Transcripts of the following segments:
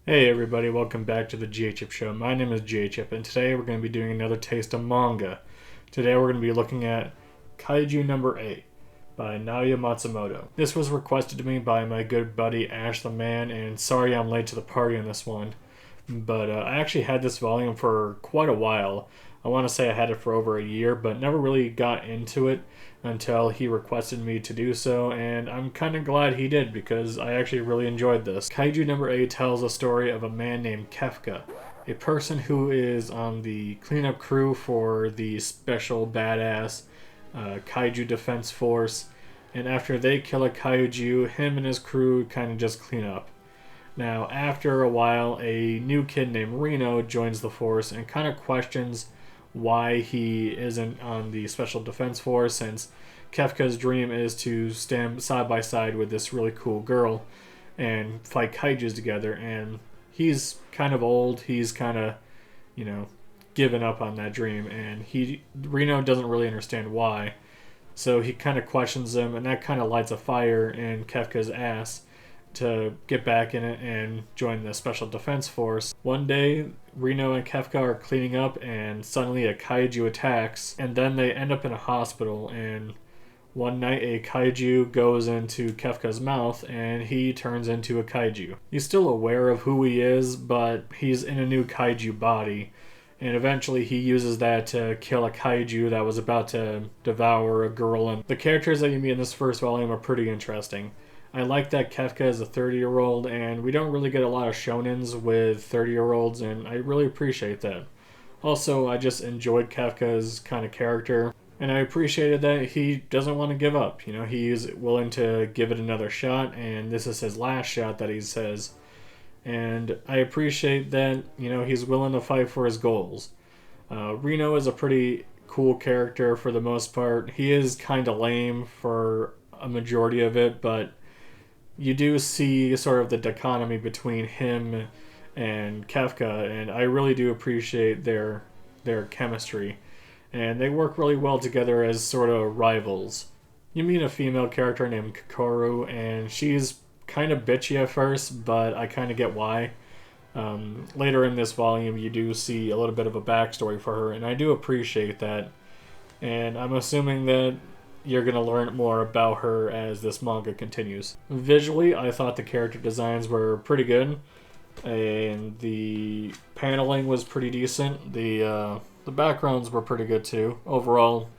Hey everybody, welcome back to the GHIP Show. My name is GHIP, and today we're going to be doing another taste of manga. Today we're going to be looking at Kaiju number 8 by Naoya Matsumoto. This was requested to me by my good buddy Ash the Man, and sorry I'm late to the party on this one. But I actually had this volume for quite a while. I want to say I had it for over a year, but never really got into it until he requested me to do so, and I'm kind of glad he did because I actually really enjoyed this. Kaiju number 8 tells a story of a man named Kefka, a person who is on the cleanup crew for the special badass Kaiju Defense Force, and after they kill a Kaiju, him and his crew kind of just clean up. Now, after a while, a new kid named Reno joins the force and kind of questions why he isn't on the Special Defense Force, since Kefka's dream is to stand side by side with this really cool girl and fight kaijus together. And he's kind of old. He's kind of, given up on that dream, and Reno doesn't really understand why. So he kind of questions him, and that kind of lights a fire in Kefka's ass to get back in it and join the Special Defense Force. One day, Reno and Kefka are cleaning up, and suddenly a kaiju attacks, and then they end up in a hospital, and one night a kaiju goes into Kefka's mouth, and he turns into a kaiju. He's still aware of who he is, but he's in a new kaiju body, and eventually he uses that to kill a kaiju that was about to devour a girl. And the characters that you meet in this first volume are pretty interesting. I like that Kefka is a 30-year-old, and we don't really get a lot of shonens with 30-year-olds, and I really appreciate that. Also, I just enjoyed Kefka's kind of character, and I appreciated that he doesn't want to give up. He's willing to give it another shot, and this is his last shot that he says. And I appreciate that, he's willing to fight for his goals. Reno is a pretty cool character for the most part. He is kind of lame for a majority of it, but you do see sort of the dichotomy between him and Kefka, and I really do appreciate their chemistry. And they work really well together as sort of rivals. You meet a female character named Kokoru, and she's kind of bitchy at first, but I kind of get why. Later in this volume, you do see a little bit of a backstory for her, and I do appreciate that. And I'm assuming that you're going to learn more about her as this manga continues. Visually, I thought the character designs were pretty good, and the paneling was pretty decent. The backgrounds were pretty good too. Overall,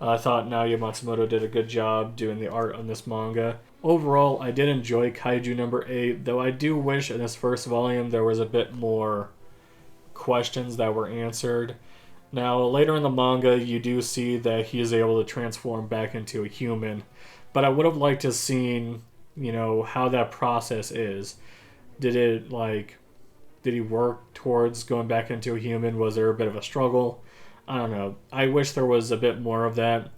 I thought Naoya Matsumoto did a good job doing the art on this manga. Overall, I did enjoy Kaiju number 8, though I do wish in this first volume there was a bit more questions that were answered. Now, later in the manga, you do see that he is able to transform back into a human, but I would have liked to have seen, how that process is. Did he work towards going back into a human? Was there a bit of a struggle? I don't know. I wish there was a bit more of that.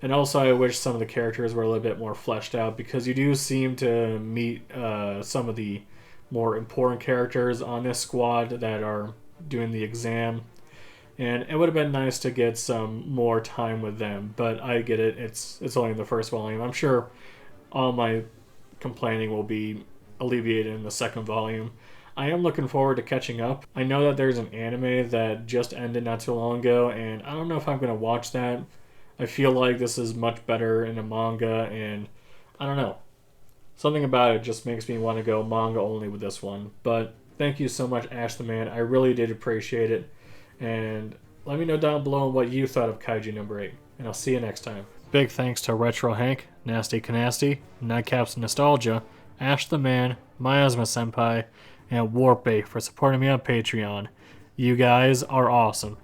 And also, I wish some of the characters were a little bit more fleshed out, because you do seem to meet some of the more important characters on this squad that are doing the exam. And it would have been nice to get some more time with them, but I get it. It's only in the first volume. I'm sure all my complaining will be alleviated in the second volume. I am looking forward to catching up. I know that there's an anime that just ended not too long ago, and I don't know if I'm going to watch that. I feel like this is much better in a manga, and I don't know. Something about it just makes me want to go manga only with this one. But thank you so much, Ash the Man. I really did appreciate it. And let me know down below what you thought of Kaiju number 8. And I'll see you next time. Big thanks to Retro Hank, Nasty Canasty, Nightcaps Nostalgia, Ash the Man, Miasma Senpai, and Warpbait for supporting me on Patreon. You guys are awesome.